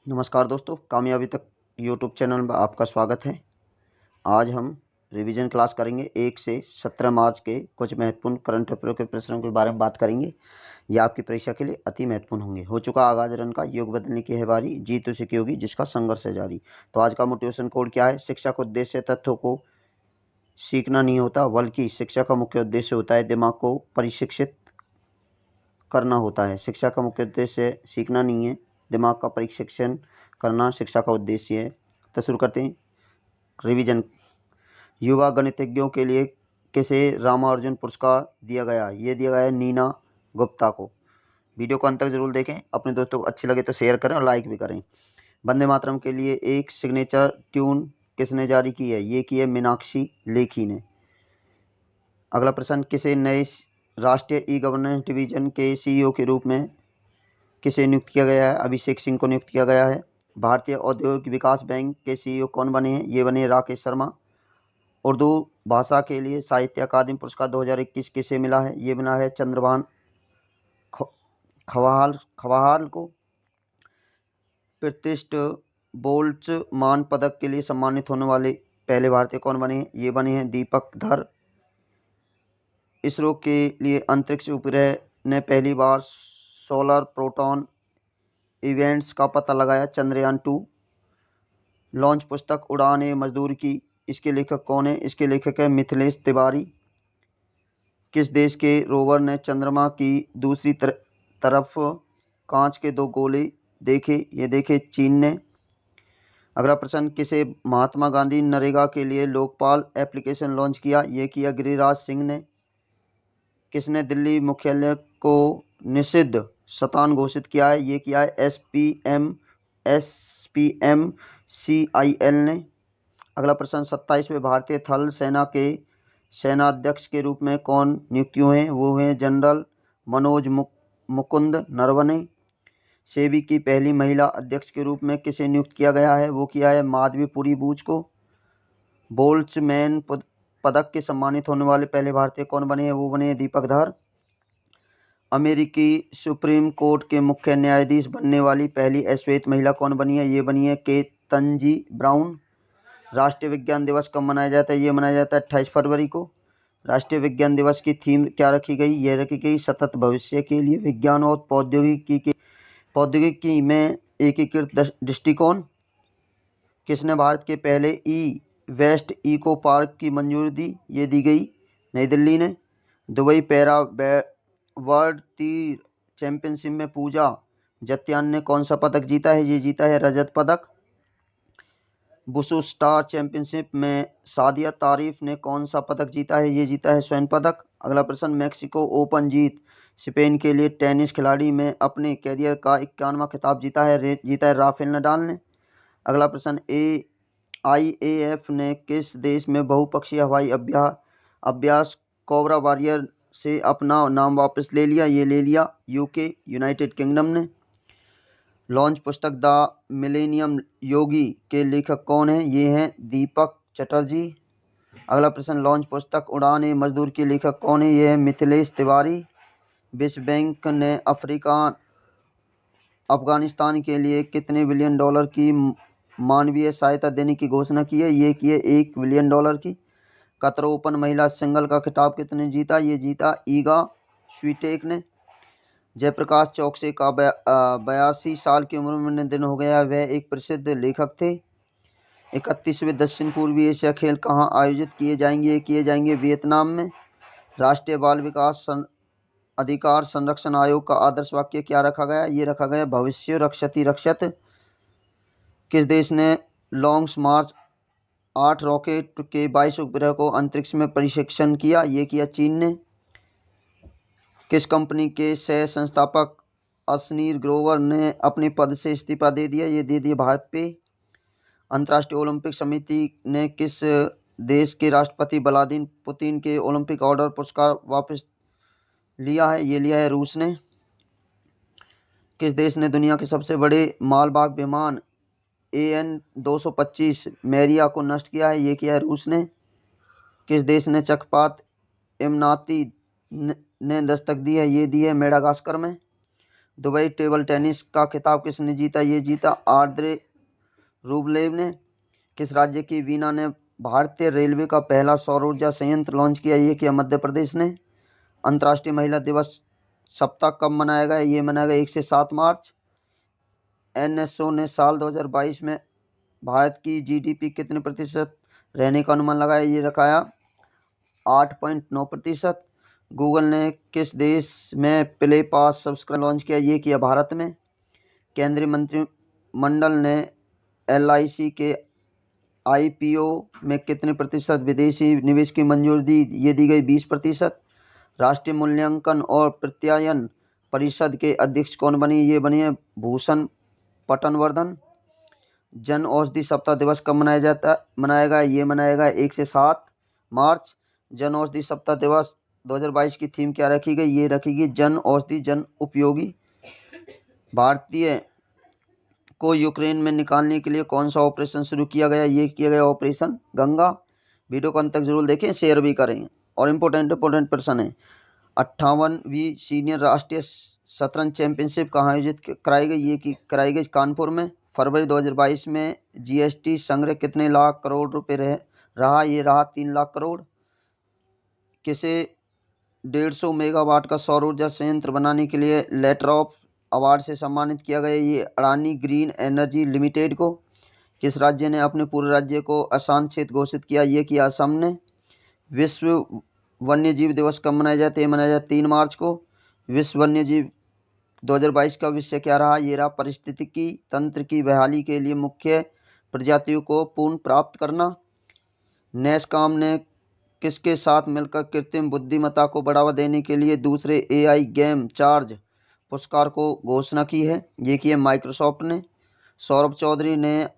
नमस्कार दोस्तों, कामयाबी तक यूट्यूब चैनल में आपका स्वागत है। आज हम रिवीजन क्लास करेंगे 1 से 17 मार्च के कुछ महत्वपूर्ण करंट अफेयर के प्रश्नों के बारे में बात करेंगे। ये आपकी परीक्षा के लिए अति महत्वपूर्ण होंगे। हो चुका आगाज रन का, योग बदलने की है बारी, जीत उसी की होगी जिसका संघर्ष है जारी। तो आज का मोटिवेशन कोड क्या है? शिक्षा का उद्देश्य तथ्यों को सीखना नहीं होता, बल्कि शिक्षा का मुख्य उद्देश्य होता है दिमाग को प्रशिक्षित करना होता है। शिक्षा का मुख्य उद्देश्य सीखना नहीं है, दिमाग का प्रशिक्षण करना शिक्षा का उद्देश्य है। तो शुरू करते हैं रिवीजन। युवा गणितज्ञों के लिए किसे रामार्जुन पुरस्कार दिया गया? ये दिया गया है नीना गुप्ता को। वीडियो को अंत तक जरूर देखें। अपने दोस्तों को अच्छी लगे तो शेयर करें और लाइक भी करें। वंदे मातरम के लिए एक सिग्नेचर ट्यून किसने जारी की है? ये की है मीनाक्षी लेखी ने। अगला प्रश्न, किसे नए राष्ट्रीय ई गवर्नेंस डिवीजन के सीईओ के रूप में किसे नियुक्त किया गया है? अभिषेक सिंह को नियुक्त किया गया है। भारतीय औद्योगिक विकास बैंक के सीईओ कौन बने हैं? ये बने राकेश शर्मा। उर्दू भाषा के लिए साहित्य अकादमी पुरस्कार 2021 किसे मिला है? ये मिला है चंद्रभान खवाहाल को। प्रतिष्ठित बोल्ट्जमान पदक के लिए सम्मानित होने वाले पहले भारतीय कौन बने हैं? ये बने हैं दीपक धर। इसरो के लिए अंतरिक्ष उपग्रह ने पहली बार सोलर प्रोटॉन इवेंट्स का पता लगाया, चंद्रयान 2। लॉन्च पुस्तक उड़ान ए मजदूर की, इसके लेखक कौन है? इसके लेखक है मिथिलेश तिवारी। किस देश के रोवर ने चंद्रमा की दूसरी तरफ कांच के 2 गोले देखे? ये देखे चीन ने। अगला प्रश्न, किसे महात्मा गांधी नरेगा के लिए लोकपाल एप्लीकेशन लॉन्च किया? ये किया गिरिराज सिंह ने। किसने दिल्ली मुख्यालय को निषिद्ध शतान घोषित किया है? ये किया है एसपीएम CIL ने। अगला प्रश्न, 27वें भारतीय थल सेना के सेनाध्यक्ष के रूप में कौन नियुक्त हुए हैं? वो हैं जनरल मनोज मुकुंद नरवणे। सेबी की पहली महिला अध्यक्ष के रूप में किसे नियुक्त किया गया है? वो किया है माधवीपुरी बूच को। बोल्ट्जमैन पदक के सम्मानित होने वाले पहले भारतीय कौन बने हैं? वो बने हैं दीपक धर। अमेरिकी सुप्रीम कोर्ट के मुख्य न्यायाधीश बनने वाली पहली अश्वेत महिला कौन बनी है? ये बनी है केतनजी ब्राउन। राष्ट्रीय विज्ञान दिवस कब मनाया जाता है? ये मनाया जाता है 28 फरवरी को। राष्ट्रीय विज्ञान दिवस की थीम क्या रखी गई? यह रखी गई सतत भविष्य के लिए विज्ञान और प्रौद्योगिकी में एकीकृत दृष्टिकोण। किसने भारत के पहले ई वेस्ट इको पार्क की मंजूरी दी? ये दी गई नई दिल्ली ने। दुबई पैरा वर्ल्ड तीर चैंपियनशिप में पूजा जत्यान ने कौन सा पदक जीता है? ये जीता है रजत पदक। बुशु स्टार चैंपियनशिप में सादिया तारीफ ने कौन सा पदक जीता है? ये जीता है स्वर्ण पदक। अगला प्रश्न, मैक्सिको ओपन जीत स्पेन के लिए टेनिस खिलाड़ी में अपने कैरियर का 51वां खिताब जीता है राफेल नडाल ने। अगला प्रश्न, IAF ने किस देश में बहुपक्षीय हवाई अभ्यास कोबरा वॉरियर से अपना नाम वापस ले लिया? ये ले लिया UK यूनाइटेड किंगडम ने। लॉन्च पुस्तक द मिलेनियम योगी के लेखक कौन है? ये हैं दीपक चटर्जी। अगला प्रश्न, लॉन्च पुस्तक उड़ान ए मजदूर के लेखक कौन है? ये है मिथिलेश तिवारी। विश्व बैंक ने अफगानिस्तान के लिए कितने बिलियन डॉलर की मानवीय सहायता देने की घोषणा की है? ये की है $1 बिलियन की। कतर ओपन महिला सिंगल का खिताब किसने जीता? ये जीता ईगा स्वीटेक ने। जयप्रकाश चौकसी का 82 साल की उम्र में निधन हो गया। वह एक प्रसिद्ध लेखक थे। 31वें दक्षिण पूर्वी एशिया खेल कहाँ आयोजित किए जाएंगे? वियतनाम में। राष्ट्रीय बाल विकास अधिकार संरक्षण आयोग का आदर्श वाक्य क्या रखा गया? ये रखा गया भविष्य रक्षति रक्षत। किस देश ने लॉन्ग मार्च 8 रॉकेट के 22 उपग्रह को अंतरिक्ष में परीक्षण किया? ये किया चीन ने। किस कंपनी के सह संस्थापक अशनीर ग्रोवर ने अपने पद से इस्तीफा दे दिया? ये दे दिया भारत पे। अंतर्राष्ट्रीय ओलंपिक समिति ने किस देश के राष्ट्रपति व्लादिमीर पुतिन के ओलंपिक ऑर्डर पुरस्कार वापस लिया है? ये लिया है रूस ने। किस देश ने दुनिया के सबसे बड़े मालवाहक विमान AN-225 मैरिया को नष्ट किया है? ये किया है रूस ने। किस देश ने चक्रवात इमनाती ने दस्तक दी है? ये दी है मेडागास्कर में। दुबई टेबल टेनिस का खिताब किसने जीता? ये जीता आंद्रे रूबलेव ने। किस राज्य की वीना ने भारतीय रेलवे का पहला सौर ऊर्जा संयंत्र लॉन्च किया? ये किया मध्य प्रदेश ने। अंतर्राष्ट्रीय महिला दिवस सप्ताह कब मनाया गया? ये मनाया गया 1 से 7 मार्च। एनएसओ ने साल 2022 में भारत की जीडीपी कितने प्रतिशत रहने का अनुमान लगाया? ये रखाया 8.9%। गूगल ने किस देश में प्ले पास सब्सक्रिप्शन लॉन्च किया? ये किया भारत में। केंद्रीय मंत्रिमंडल ने एलआईसी के आईपीओ में कितने प्रतिशत विदेशी निवेश की मंजूरी दी? ये दी गई 20%। राष्ट्रीय मूल्यांकन और प्रत्यायन परिषद के अध्यक्ष कौन बनी? ये बनी है भूषण पटवर्धन। जन औषधि सप्ताह दिवस कब मनाएगा? ये मनाएगा 1 से 7 मार्च। जन औषधि सप्ताह दिवस 2022 की थीम क्या रखी गई? ये रखी गई जन औषधि जन उपयोगी। भारतीय को यूक्रेन में निकालने के लिए कौन सा ऑपरेशन शुरू किया गया? ये किया गया ऑपरेशन गंगा। वीडियो को अंत तक जरूर देखें, शेयर भी करें। और इम्पोर्टेंट प्रश्न है, 58वीं सीनियर राष्ट्रीय शतरंज चैंपियनशिप कहाँ आयोजित कराई गई? ये कराई गई कानपुर में। फरवरी 2022 में जीएसटी संग्रह कितने लाख करोड़ रुपए रहा? ये रहा 3 लाख करोड़। किसे 150 मेगावाट का सौर ऊर्जा संयंत्र बनाने के लिए लेटर ऑफ अवार्ड से सम्मानित किया गया? ये अडानी ग्रीन एनर्जी लिमिटेड को। किस राज्य ने अपने पूरे राज्य को अशांत क्षेत्र घोषित किया? ये किया असम ने। विश्व वन्य जीव दिवस कब मनाया जाता है? मनाया जाता है 3 मार्च को। विश्व वन्य जीव 2022 का विषय क्या रहा? ये रहा पारिस्थितिकी तंत्र की बहाली के लिए मुख्य प्रजातियों को पुनः प्राप्त करना। नैसकॉम ने किसके साथ मिलकर कृत्रिम बुद्धिमत्ता को बढ़ावा देने के लिए दूसरे एआई गेम चार्ज पुरस्कार को घोषणा की है? ये की है माइक्रोसॉफ्ट ने। सौरभ चौधरी ने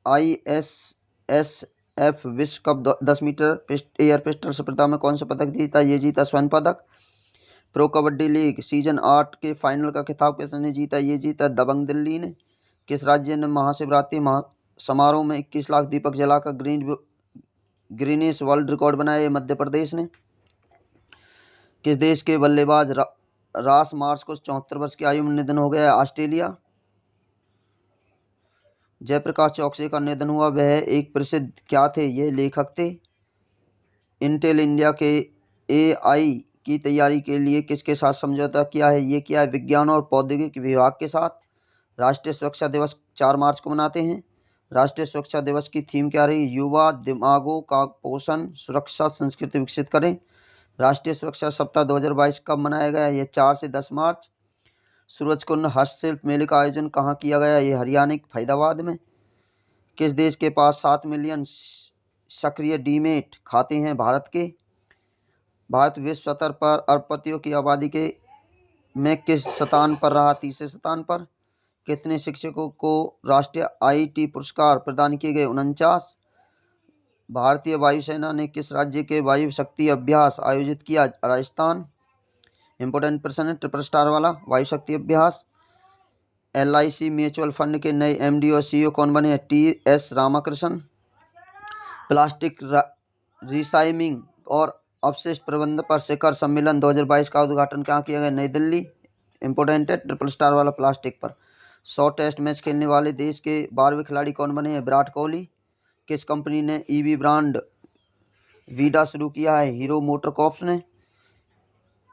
आईएसएसएफ विश्व कप 10 मीटर एयर पिस्टल स्पर्धा में कौन सा पदक जीता? ये जीता स्वर्ण पदक। प्रो कबड्डी लीग सीजन 8 के फाइनल का खिताब किसने जीता? ये जीता दबंग दिल्ली ने। किस राज्य ने महाशिवरात्रि समारोह में 21 लाख दीपक जलाकर ग्रीनिस वर्ल्ड रिकॉर्ड बनाया? मध्य प्रदेश ने। किस देश के बल्लेबाज रॉस मार्श को 74 वर्ष की आयु में निधन हो गया? ऑस्ट्रेलिया। जयप्रकाश चौकसी का निधन हुआ, वह एक प्रसिद्ध क्या थे? ये लेखक थे। इंटेल इंडिया के एआई की तैयारी के लिए किसके साथ समझौता किया है? ये किया है विज्ञान और प्रौद्योगिकी विभाग के साथ। राष्ट्रीय सुरक्षा दिवस 4 मार्च को मनाते हैं। राष्ट्रीय सुरक्षा दिवस की थीम क्या रही? युवा दिमागों का पोषण, सुरक्षा संस्कृति विकसित करें। राष्ट्रीय सुरक्षा सप्ताह 2022 कब मनाया गया? ये 4 से 10 मार्च। सूरजकुंड हस्तशिल्प मेले का आयोजन कहाँ किया गया? ये हरियाणा के फरीदाबाद में। किस देश के पास 7 मिलियन सक्रिय डीमेट खाते हैं? भारत के। भारत विश्व स्तर पर अरबपतियों की आबादी के में किस स्थान पर रहा? तीसरे स्थान पर। कितने शिक्षकों को राष्ट्रीय आईटी पुरस्कार प्रदान किए गए? 49। भारतीय वायुसेना ने किस राज्य के वायु शक्ति अभ्यास आयोजित किया? राजस्थान। इंपोर्टेंट प्रश्न है ट्रिपल स्टार वाला, वायु शक्ति अभ्यास। एलआईसी म्यूचुअल फंड के नए एमडी और सीईओ कौन बने? टीएस रामाकृष्णन। प्लास्टिक रिसाइक्लिंग और अपशिष्ट प्रबंधन पर शिखर सम्मेलन 2022 का उद्घाटन कहाँ किया गया? नई दिल्ली। इंपोर्टेंट है ट्रिपल स्टार वाला प्लास्टिक पर। 100 टेस्ट मैच खेलने वाले देश के 12वें खिलाड़ी कौन बने हैं? विराट कोहली। किस कंपनी ने ईवी ब्रांड वीडा शुरू किया है? हीरो मोटरकॉर्प्स ने।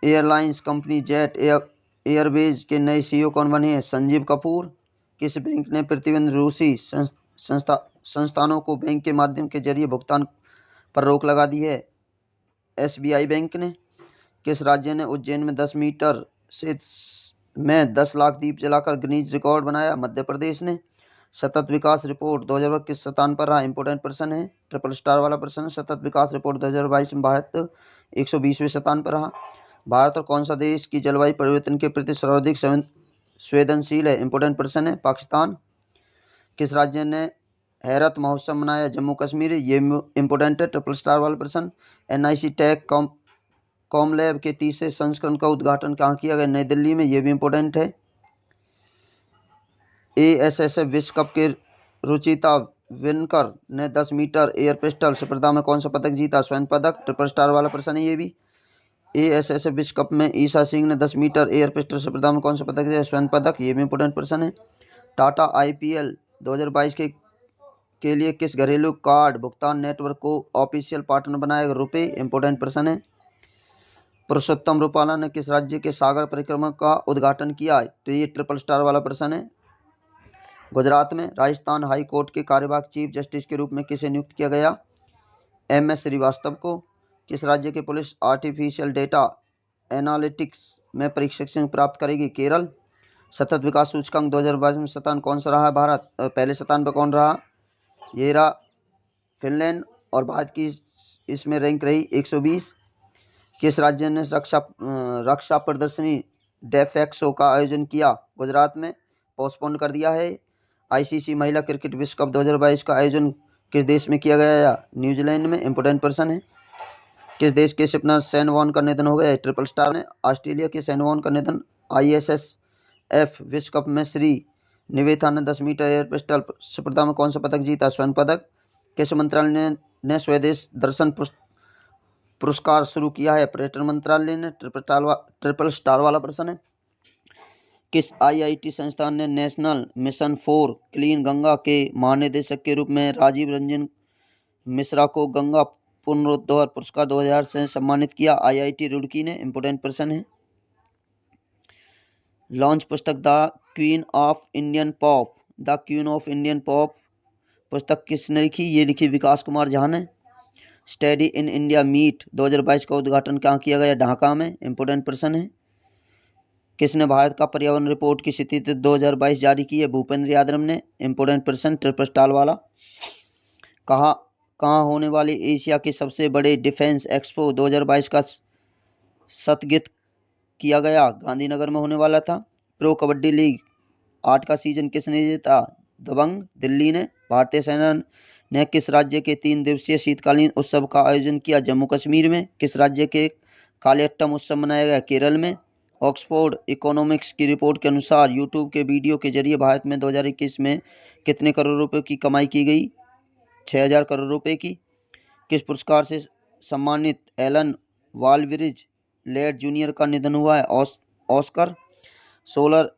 एयरलाइंस कंपनी जेट एयरवेज के नए सीईओ कौन बने हैं? संजीव कपूर। किस बैंक ने प्रतिबंध रूसी संस्थानों को बैंक के माध्यम के जरिए भुगतान पर रोक लगा दी है? एसबीआई बैंक ने। किस राज्य ने उज्जैन में 10 मीटर से में 10 लाख दीप जलाकर गिनीज रिकॉर्ड बनाया? मध्य प्रदेश ने। सतत विकास रिपोर्ट 2022 किस स्थान पर रहा? इंपोर्टेंट प्रश्न है, ट्रिपल स्टार वाला प्रश्न है। सतत विकास रिपोर्ट 2022 में भारत 120वें स्थान पर रहा। भारत और कौन सा देश की जलवायु परिवर्तन के प्रति सर्वाधिक संवेदनशील है? इंपोर्टेंट प्रश्न है, पाकिस्तान। किस राज्य ने हैरत महोत्सव मनाया? जम्मू कश्मीर। ये इंपोर्टेंट है, ट्रिपल स्टार वाला प्रश्न। एनआईसी टेक कॉमलैब के तीसरे संस्करण का उद्घाटन कहाँ किया गया? नई दिल्ली में। ये भी इंपोर्टेंट है। एएसएसएफ विश्व कप के रुचिता विनकर ने 10 मीटर एयर पिस्टल स्पर्धा में कौन सा पदक जीता? स्वर्ण पदक। ट्रिपल स्टार वाला प्रश्न है ये भी। ASSF विश्व कप में ईशा सिंह ने 10 मीटर एयर पिस्टल स्पर्धा में कौन सा पदक दिया? स्वर्ण पदक। ये भी इंपॉर्टेंट प्रश्न है। टाटा IPL 2022 के लिए किस घरेलू कार्ड भुगतान नेटवर्क को ऑफिशियल पार्टनर बनाएगा? रुपए। इंपॉर्टेंट प्रश्न है। पुरुषोत्तम रूपाला ने किस राज्य के सागर परिक्रमा का उद्घाटन किया? तो ये ट्रिपल स्टार वाला प्रश्न है। गुजरात में। राजस्थान हाई कोर्ट के कार्यवाहक चीफ जस्टिस के रूप में किसे नियुक्त किया गया? MS श्रीवास्तव को। किस राज्य की पुलिस आर्टिफिशियल डेटा एनालिटिक्स में प्रशिक्षण प्राप्त करेगी? केरल। सतत विकास सूचकांक 2022 में स्थान कौन सा रहा है? भारत। पहले स्थान पर कौन रहा? ये रहा फिनलैंड। और भारत की इसमें रैंक रही 120। किस राज्य ने रक्षा प्रदर्शनी डेफेक्सो का आयोजन किया? गुजरात में। पोस्टपोन कर दिया है। ICC महिला क्रिकेट विश्व कप 2022 का आयोजन किस देश में किया गया? न्यूजीलैंड में। इंपोर्टेंट पर्सन है। किस देश के स्पिनर शेन वॉर्न का निधन हो गया? ट्रिपल स्टार ने। ऑस्ट्रेलिया के शेन वॉर्न का निधन। ISSF विश्व कप में श्री निवेथा ने 10 मीटर एयर पिस्टल स्पर्धा में कौन सा पदक जीता? स्वर्ण पदक। किस मंत्रालय ने स्वदेश दर्शन पुरस्कार शुरू किया है? पर्यटन मंत्रालय ने। ट्रिपल स्टार वाला प्रश्न है। किस IIT संस्थान ने national mission for clean Ganga के महानिदेशक के रूप में राजीव रंजन मिश्रा को गंगा पुनरुद्धार पुरस्कार 2000 से सम्मानित किया? IIT रुड़की ने। इंपोर्टेंट प्रश्न है। लॉन्च पुस्तक the queen of Indian pop पुस्तक किसने लिखी? ये लिखी विकास कुमार झा ने। स्टडी इन इंडिया मीट 2022 का उद्घाटन कहाँ किया गया? ढाका में। इंपोर्टेंट प्रश्न है। किसने भारत का पर्यावरण रिपोर्ट की स्थिति 2022 जारी की है? भूपेंद्र यादव ने। इंपोर्टेंट प्रश्न ट्रिपल स्टार वाला। कहाँ होने वाली एशिया के सबसे बड़े डिफेंस एक्सपो 2022 का स्थगित किया गया? गांधीनगर में होने वाला था। प्रो कबड्डी लीग 8 का सीजन किसने जीता? दबंग दिल्ली ने। भारतीय सेना ने किस राज्य के 3 दिवसीय शीतकालीन उत्सव का आयोजन किया? जम्मू कश्मीर में। किस राज्य के कालियट्टम उत्सव मनाया गया? केरल में। ऑक्सफोर्ड इकोनॉमिक्स की रिपोर्ट के अनुसार यूट्यूब के वीडियो के जरिए भारत में 2021 में कितने करोड़ रुपए की कमाई की गई? 6000 करोड़ रुपए की। किस पुरस्कार से सम्मानित एलन वालब्रिज लेड जूनियर का निधन हुआ है? ऑस्कर। सोलर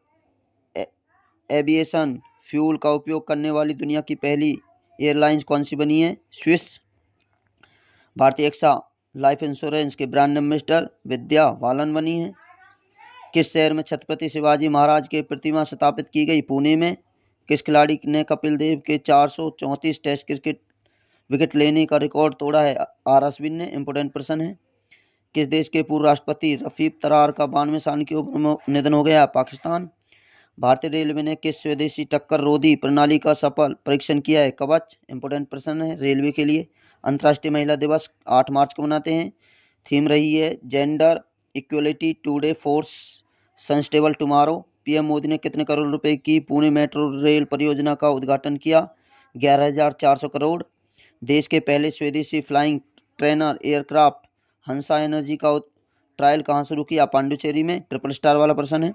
एविएशन फ्यूल का उपयोग करने वाली दुनिया की पहली एयरलाइंस कौन सी बनी है? स्विस। भारतीय एक्सा लाइफ इंश्योरेंस के ब्रांड एम्बेसडर विद्या बालन बनी है। किस शहर में छत्रपति शिवाजी महाराज की प्रतिमा स्थापित की गई? पुणे में। किस खिलाड़ी ने कपिल देव के 434 टेस्ट क्रिकेट विकेट लेने का रिकॉर्ड तोड़ा है? R अश्विन ने। इंपोर्टेंट प्रश्न है। किस देश के पूर्व राष्ट्रपति रफीक तरार का 92 साल की उम्र में निधन हो गया? पाकिस्तान। भारतीय रेलवे ने किस स्वदेशी टक्कर रोधी प्रणाली का सफल परीक्षण किया है? कवच। इंपोर्टेंट प्रश्न है रेलवे के लिए। अंतर्राष्ट्रीय महिला दिवस 8 मार्च को मनाते हैं। थीम रही है gender equality today force sustainable tomorrow. PM Modi ने कितने करोड़ रुपए की पुणे मेट्रो रेल परियोजना का उद्घाटन किया? 11,400 करोड़। देश के पहले स्वदेशी फ्लाइंग ट्रेनर एयरक्राफ्ट हंसा एनर्जी का ट्रायल कहाँ शुरू किया? पांडुचेरी में। ट्रिपल स्टार वाला प्रश्न है।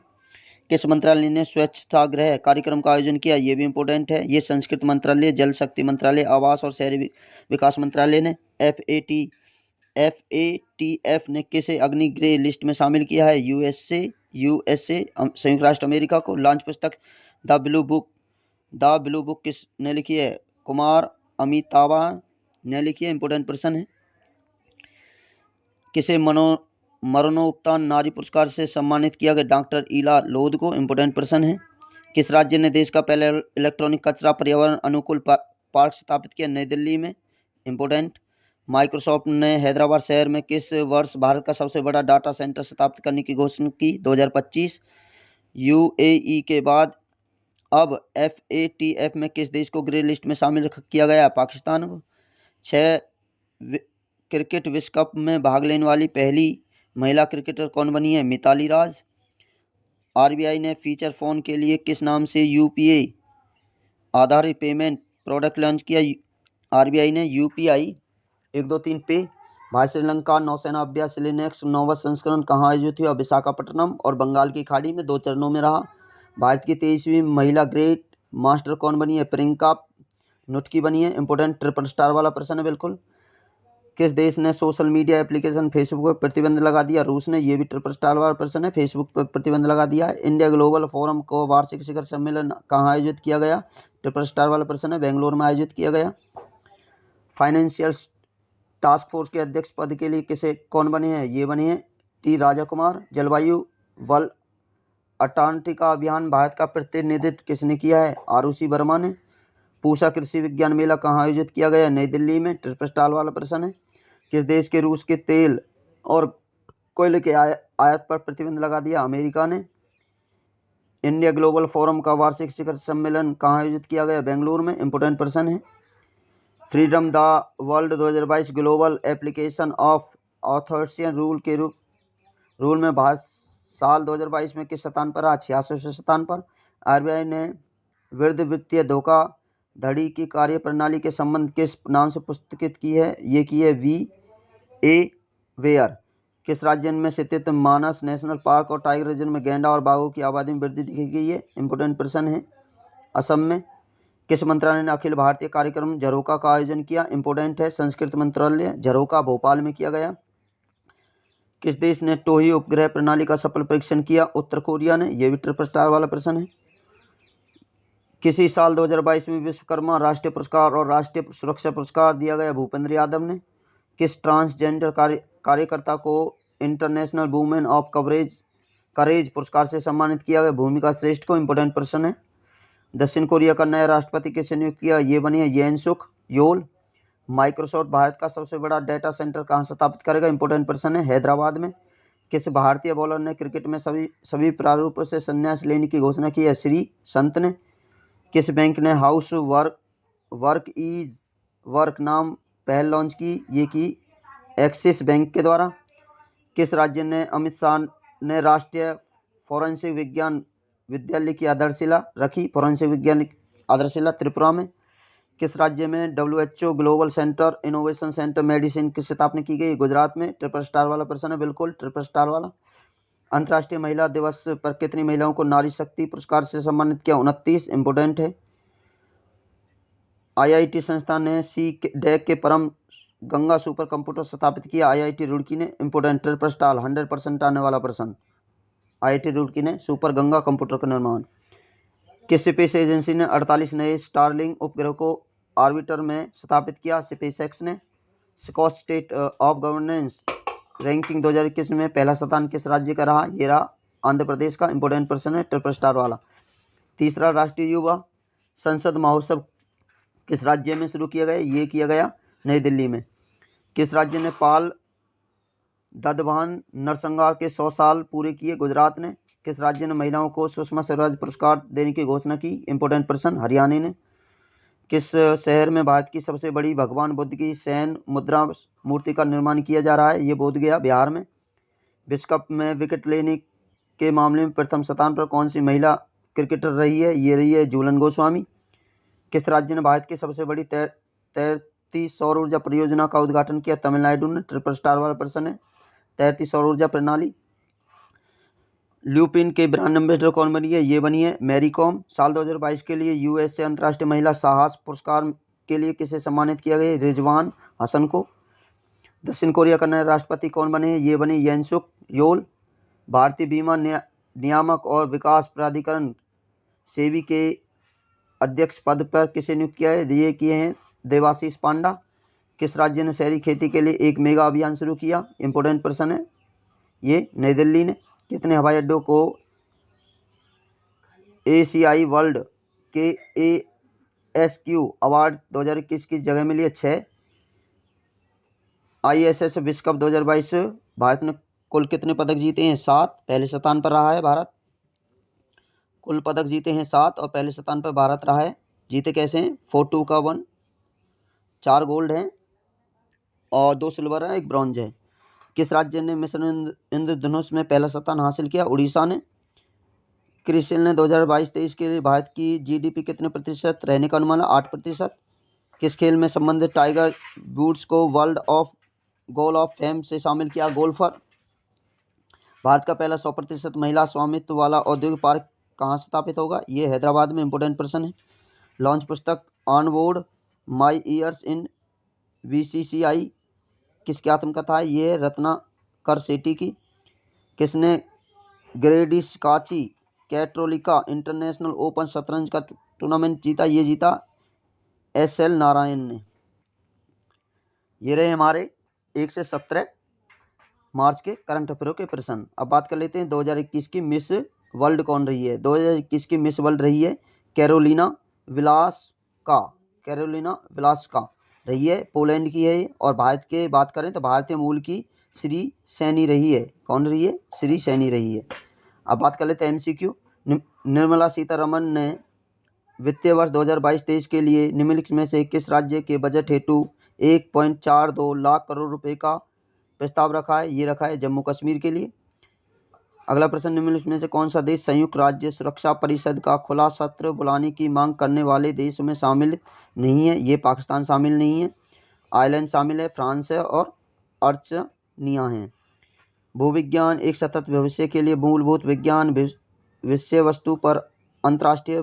किस मंत्रालय ने स्वच्छता गृह कार्यक्रम का आयोजन किया? ये भी इंपॉर्टेंट है। ये संस्कृति मंत्रालय, जल शक्ति मंत्रालय, आवास और शहरी विकास मंत्रालय ने। FATF ने किसे अग्निग्रह लिस्ट में शामिल किया है? USA संयुक्त राष्ट्र अमेरिका को। लॉन्च पुस्तक द ब्लू बुक किसने लिखी है? कुमार अमिताभा ने लिखी है। इंपोर्टेंट प्रश्न है। किसे मरणोपरांत नारी पुरस्कार से सम्मानित किया गया? डॉक्टर ईला लोध को। इंपोर्टेंट प्रश्न है। किस राज्य ने देश का पहला इलेक्ट्रॉनिक कचरा पर्यावरण अनुकूल पार्क स्थापित किया? नई दिल्ली में। इंपोर्टेंट। माइक्रोसॉफ्ट ने हैदराबाद शहर में किस वर्ष भारत का सबसे बड़ा डाटा सेंटर स्थापित करने की घोषणा की? 2025। UAE के बाद अब FATF में किस देश को ग्रे लिस्ट में शामिल किया गया? पाकिस्तान को। 6 क्रिकेट विश्व कप में भाग लेने वाली पहली महिला क्रिकेटर कौन बनी है? मिताली राज। RBI ने फीचर फोन के लिए किस नाम से UPI आधारित पेमेंट प्रोडक्ट लॉन्च किया? RBI ने UPI 123 पे। भारत श्रीलंका नौसेना अभ्यास लिनेक्स 9वां संस्करण कहाँ आयोजित हुआ? विशाखापट्टनम और बंगाल की खाड़ी में 2 चरणों में रहा। भारत की 23वीं महिला ग्रेट मास्टर कौन बनी है? प्रियंका नुटकी बनी है। इंपोर्टेंट ट्रिपल स्टार वाला प्रश्न है बिल्कुल। किस देश ने सोशल मीडिया एप्लीकेशन फेसबुक पर प्रतिबंध लगा दिया? रूस ने। ये भी ट्रिपल स्टार वाला प्रश्न है। फेसबुक पर प्रतिबंध लगा दिया है। इंडिया ग्लोबल फोरम को वार्षिक शिखर सम्मेलन कहाँ आयोजित किया गया? ट्रिपल स्टार वाला प्रश्न है। बेंगलोर में आयोजित किया गया। फाइनेंशियल टास्क फोर्स के अध्यक्ष पद के लिए कौन बने हैं? ये बने हैं टी राजा कुमार। जलवायु वल अंटार्कटिका अभियान भारत का प्रतिनिधित्व किसने किया है? आरुषि वर्मा ने। पूसा कृषि विज्ञान मेला कहाँ आयोजित किया गया? नई दिल्ली में। ट्रिपल स्टार वाला प्रश्न है। किस देश के रूस के तेल और कोयले के आयात पर प्रतिबंध लगा दिया? अमेरिका ने। इंडिया ग्लोबल फोरम का वार्षिक शिखर सम्मेलन कहाँ आयोजित किया गया? बेंगलुरु में। इंपोर्टेंट प्रश्न है। Freedom the world 2022 global application of authoritarian rule में भारत साल 2022 में किस स्थान पर रहा? 86वें स्थान पर। आरबीआई ने विरुद्ध वित्तीय धोखाधड़ी की कार्य प्रणाली के संबंध किस नाम से पुस्तकित की है? ये की है VA वेयर। किस राज्य में स्थित मानस नेशनल पार्क और टाइगर रिजर्व में गैंडा और बाघों की आबादी में वृद्धि देखी गई है? इंपोर्टेंट प्रश्न है। असम में। किस मंत्रालय ने अखिल भारतीय कार्यक्रम झरोखा का आयोजन किया? इंपोर्टेंट है। संस्कृत मंत्रालय। झरोखा भोपाल में किया गया। किस देश ने टोही उपग्रह प्रणाली का सफल परीक्षण किया? उत्तर कोरिया ने। यह भी ट्रिपल स्टार वाला प्रश्न है। किसी साल 2022 में विश्वकर्मा राष्ट्रीय पुरस्कार और राष्ट्रीय सुरक्षा पुरस्कार दिया गया? भूपेंद्र यादव ने। किस ट्रांसजेंडर कार्यकर्ता को इंटरनेशनल वुमेन ऑफ करेज पुरस्कार से सम्मानित किया गया? भूमिका श्रेष्ठ को। इंपोर्टेंट प्रश्न है। दक्षिण कोरिया का नया राष्ट्रपति किसे नियुक्त किया? ये बनी है येन सुक योल। माइक्रोसॉफ्ट भारत का सबसे बड़ा डेटा सेंटर कहाँ स्थापित करेगा? इंपोर्टेंट प्रश्न है। हैदराबाद में। किस भारतीय बॉलर ने क्रिकेट में सभी प्रारूपों से संन्यास लेने की घोषणा की है? श्री संत ने। किस बैंक ने हाउस वर्क इज वर्क नाम पहल लॉन्च की? ये की एक्सिस बैंक के द्वारा। किस राज्य ने अमित शाह ने राष्ट्रीय फोरेंसिक विज्ञान विद्यालय की आधारशिला रखी? फोरेंसिक विज्ञान आधारशिला त्रिपुरा में। किस राज्य में WHO global centre innovation centre medicine की स्थापना की गई? गुजरात में। ट्रिपल स्टार वाला प्रश्न है। बिल्कुल ट्रिपल स्टार वाला। अंतर्राष्ट्रीय महिला दिवस पर कितनी महिलाओं को नारी शक्ति पुरस्कार से सम्मानित किया? 29। इंपोर्टेंट है। IIT संस्थान ने CDEC के परम गंगा सुपर कंप्यूटर स्थापित किया? IIT रुड़की ने। इंपोर्टेंट ट्रिपल स्टार 100% आने वाला प्रश्न। IIT रुड़की ने सुपर गंगा कंप्यूटर का निर्माण। किस स्पेस एजेंसी ने 48 नए स्टारलिंक उपग्रह को ऑर्बिटर में स्थापित किया? स्पेसएक्स ने। Skoch state of governance ranking 2021 में पहला स्थान किस राज्य का रहा? ये रहा आंध्र प्रदेश का। इंपोर्टेंट प्रश्न है। ट्रिपल स्टार वाला। तीसरा, राष्ट्रीय युवा संसद महोत्सव किस राज्य में शुरू किया गया? ये किया गया नई दिल्ली में। किस राज्य ने पाल ददभान नरसंहार के 100 साल पूरे किए? गुजरात ने। किस राज्य ने महिलाओं को सुषमा स्वराज पुरस्कार देने की घोषणा की? इंपोर्टेंट प्रश्न। हरियाणा ने। किस शहर में भारत की सबसे बड़ी भगवान बुद्ध की सैन मुद्रा मूर्ति का निर्माण किया जा रहा है? ये बोध गया बिहार में। विश्व कप में विकेट लेने के मामले में प्रथम स्थान पर कौन सी महिला क्रिकेटर रही है? ये रही है झूलन गोस्वामी। किस राज्य ने भारत की सबसे बड़ी तैरती सौर ऊर्जा परियोजना का उद्घाटन किया? तमिलनाडु ने। ट्रिपल स्टार वाला प्रश्न है। तैरती सौर ऊर्जा प्रणाली। ल्यूपिन के ब्रांड एम्बेसडर कौन बनी है? ये बनी है मैरी कॉम। साल 2022 के लिए USA अंतर्राष्ट्रीय महिला साहस पुरस्कार के लिए किसे सम्मानित किया गया? रिजवान हसन को। दक्षिण कोरिया का नया राष्ट्रपति कौन बने हैं? ये बने येन सुक योल। भारतीय बीमा नियामक और विकास प्राधिकरण सेबी के अध्यक्ष पद पर किसे नियुक्त किया है? ये किए हैं देवाशीष पांडा। किस राज्य ने शहरी खेती के लिए एक मेगा अभियान शुरू किया? इंपोर्टेंट प्रश्न है। ये नई दिल्ली ने। कितने हवाई अड्डों को ACI वर्ल्ड के ASQ अवार्ड 2021 की जगह मिली है? 6। ISS विश्व कप 2022 भारत ने कुल कितने पदक जीते हैं? 7। पहले स्थान पर रहा है भारत। कुल पदक जीते हैं 7 और पहले स्थान पर भारत रहा है। जीते कैसे हैं? 4-2 का 1, 4 गोल्ड हैं और 2 सिल्वर है, 1 ब्रॉन्ज है। किस राज्य ने मिशन इंद्रधनुष में पहला स्थान हासिल किया? उड़ीसा ने। क्रिसिल ने 2022-23 के लिए भारत की GDP कितने प्रतिशत रहने का अनुमान? 8%। किस खेल में संबंधित टाइगर वुड्स को world of goal of fame से शामिल किया? गोल्फर। भारत का पहला 100% महिला स्वामित्व वाला औद्योगिक पार्क कहाँ स्थापित होगा? ये हैदराबाद में। इंपोर्टेंट प्रश्न है। लॉन्च पुस्तक on board my years in VCCI किसकी आत्मकथा है? ये रत्नाकर सेठी की। किसने ग्रेडिस्काची कैथोलिका इंटरनेशनल ओपन शतरंज का टूर्नामेंट जीता? ये जीता SL नारायण ने। ये रहे हमारे 1 से 17 मार्च के करंट अफेयरों के प्रश्न। अब बात कर लेते हैं 2021 की मिस वर्ल्ड कौन रही है। 2021 की मिस वर्ल्ड रही है कैरोलिना विलास्का। कैरोलिना विलास्का रही है, पोलैंड की है। और भारत के बात करें तो भारतीय मूल की श्री सैनी रही है। कौन रही है? श्री सैनी रही है। अब बात कर लेते हैं MCQ। निर्मला सीतारमण ने वित्तीय वर्ष 2022-23 के लिए निम्नलिखित में से किस राज्य के बजट हेतु 1.42 लाख करोड़ रुपए का प्रस्ताव रखा है? ये रखा है जम्मू कश्मीर के लिए। अगला प्रश्न, निम्नलिखित में से कौन सा देश संयुक्त राज्य सुरक्षा परिषद का खुला सत्र बुलाने की मांग करने वाले देशों में शामिल नहीं है? ये पाकिस्तान शामिल नहीं है, आयरलैंड शामिल है, फ्रांस है और अर्चनिया है। भूविज्ञान एक सतत भविष्य के लिए मूलभूत विज्ञान विषय वस्तु पर अंतर्राष्ट्रीय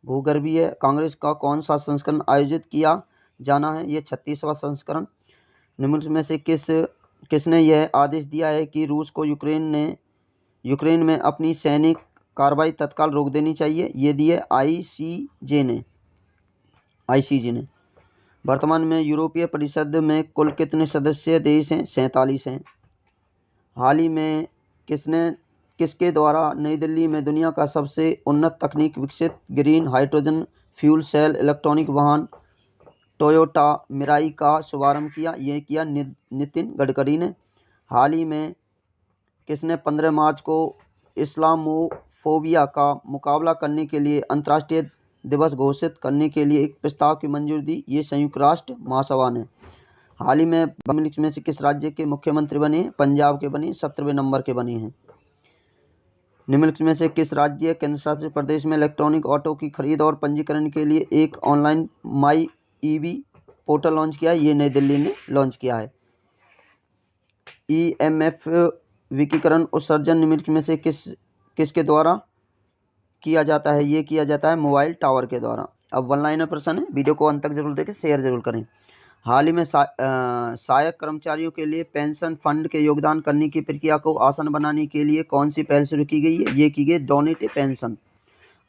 भूगर्भीय कांग्रेस का कौन सा संस्करण आयोजित किया जाना है? ये 36वां संस्करण। निम्नलिखित में से किसने यह आदेश दिया है कि रूस को यूक्रेन में अपनी सैनिक कार्रवाई तत्काल रोक देनी चाहिए? ये दिए ICJ ने। वर्तमान में यूरोपीय परिषद में कुल कितने सदस्य देश हैं? 47 हैं। हाल ही में किसके द्वारा नई दिल्ली में दुनिया का सबसे उन्नत तकनीक विकसित green hydrogen fuel cell electronic वाहन टोयोटा मिराई का शुभारंभ किया? ये किया नितिन गडकरी ने। हाल ही में किसने 15 मार्च को इस्लामोफोबिया का मुकाबला करने के लिए अंतर्राष्ट्रीय दिवस घोषित करने के लिए एक प्रस्ताव की मंजूरी दी? ये संयुक्त राष्ट्र महासभा ने। हाल ही में निम्नलिखित में से किस राज्य के मुख्यमंत्री बने? पंजाब के बने, 17वें नंबर के बने हैं। निम्नलिखित में से किस राज्य केंद्र शासित प्रदेश में इलेक्ट्रॉनिक ऑटो की खरीद और पंजीकरण के लिए एक ऑनलाइन माई EV पोर्टल लॉन्च किया? ये नई दिल्ली ने लॉन्च किया है। EMF विकिरण उत्सर्जन निम्नलिखित में से किसके द्वारा किया जाता है? ये किया जाता है मोबाइल टावर के द्वारा। अब वन लाइनर प्रश्न है, वीडियो को अंत तक जरूर देखें, शेयर जरूर करें। हाल ही में सहायक कर्मचारियों के लिए पेंशन फंड के योगदान करने की प्रक्रिया को आसान बनाने के लिए कौन सी पहल शुरू की गई है? ये की गई डोनेट ए पेंशन।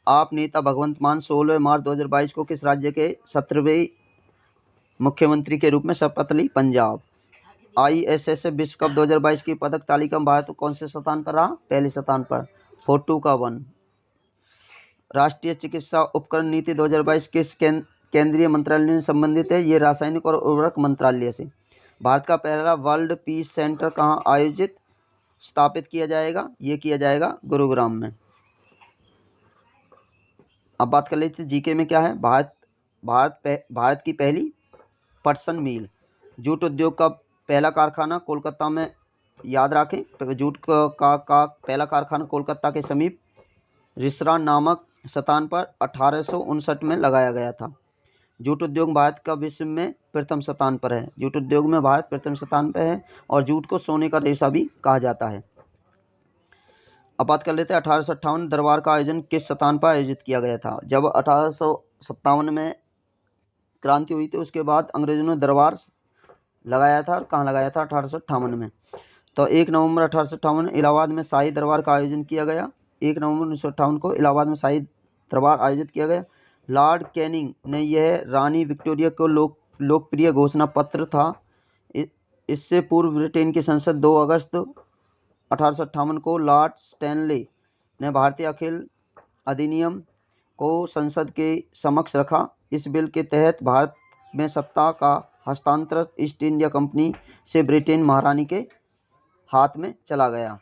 आप नेता भगवंत मान 16 मार्च 2022 को किस राज्य के 17वें मुख्यमंत्री के रूप में शपथ ली? पंजाब। ISSF विश्व कप 2022 की पदक तालिका में भारत कौन से स्थान पर रहा? पहले स्थान पर, 42 का 1। राष्ट्रीय चिकित्सा उपकरण नीति 2022 किस केंद्रीय मंत्रालय से संबंधित है? ये रासायनिक और उर्वरक मंत्रालय से। भारत का पहला वर्ल्ड पीस सेंटर कहाँ स्थापित किया जाएगा? ये किया जाएगा गुरुग्राम में। अब बात कर लेते हैं जीके में क्या है। भारत की पहली पटसन मिल। जूट उद्योग का पहला कारखाना कोलकाता में, याद रखें, जूट का पहला कारखाना कोलकाता के समीप रिसरा नामक स्थान पर 1859 में लगाया गया था। जूट उद्योग भारत का विश्व में प्रथम स्थान पर है। जूट उद्योग में भारत प्रथम स्थान पर है और जूट को सोने का रेशा भी कहा जाता है। अब बात कर लेते हैं 1858 दरबार का आयोजन किस स्थान पर आयोजित किया गया था? जब 1857 में क्रांति हुई थी, उसके बाद अंग्रेजों ने दरबार लगाया था। और कहाँ लगाया था? 1858 में। तो 1 नवंबर 1858 इलाहाबाद में शाही दरबार का आयोजन किया गया। 1 नवंबर 1958 को इलाहाबाद में शाही दरबार आयोजित किया गया। लॉर्ड कैनिंग ने यह रानी विक्टोरिया को लोकप्रिय घोषणा पत्र था। इससे पूर्व ब्रिटेन की संसद 2 अगस्त 1858 को लॉर्ड स्टैनले ने भारतीय अखिल अधिनियम को संसद के समक्ष रखा। इस बिल के तहत भारत में सत्ता का हस्तांतरण ईस्ट इंडिया कंपनी से ब्रिटेन महारानी के हाथ में चला गया।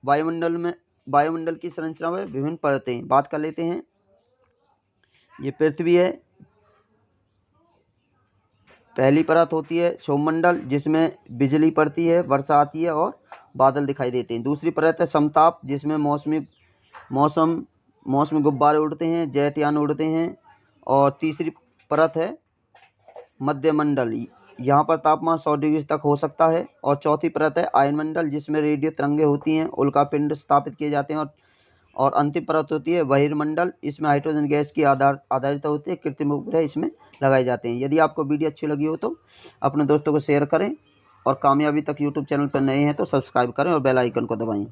वायुमंडल की संरचना में विभिन्न परतें बात कर लेते हैं। ये पृथ्वी है, पहली परत होती है सौरमंडल, जिसमें बिजली पड़ती है, वर्षा आती है और बादल दिखाई देते हैं। दूसरी परत है समताप, जिसमें मौसमी गुब्बारे उड़ते हैं, जेटयान उड़ते हैं। और तीसरी परत है मध्यमंडल, यहाँ पर तापमान 100 डिग्री तक हो सकता है। और चौथी परत है आयनमंडल, जिसमें रेडियो तरंगें होती हैं, उल्कापिंड स्थापित किए जाते हैं और अंतिम परत होती है बहिर्मंडल। इसमें हाइड्रोजन गैस की आधारित होती है। कृत्रिम उपग्रह इसमें लगाए जाते हैं। यदि आपको वीडियो अच्छी लगी हो तो अपने दोस्तों को शेयर करें और कामयाबी तक यूट्यूब चैनल पर नए हैं तो सब्सक्राइब करें और बेल आइकन को दबाएं।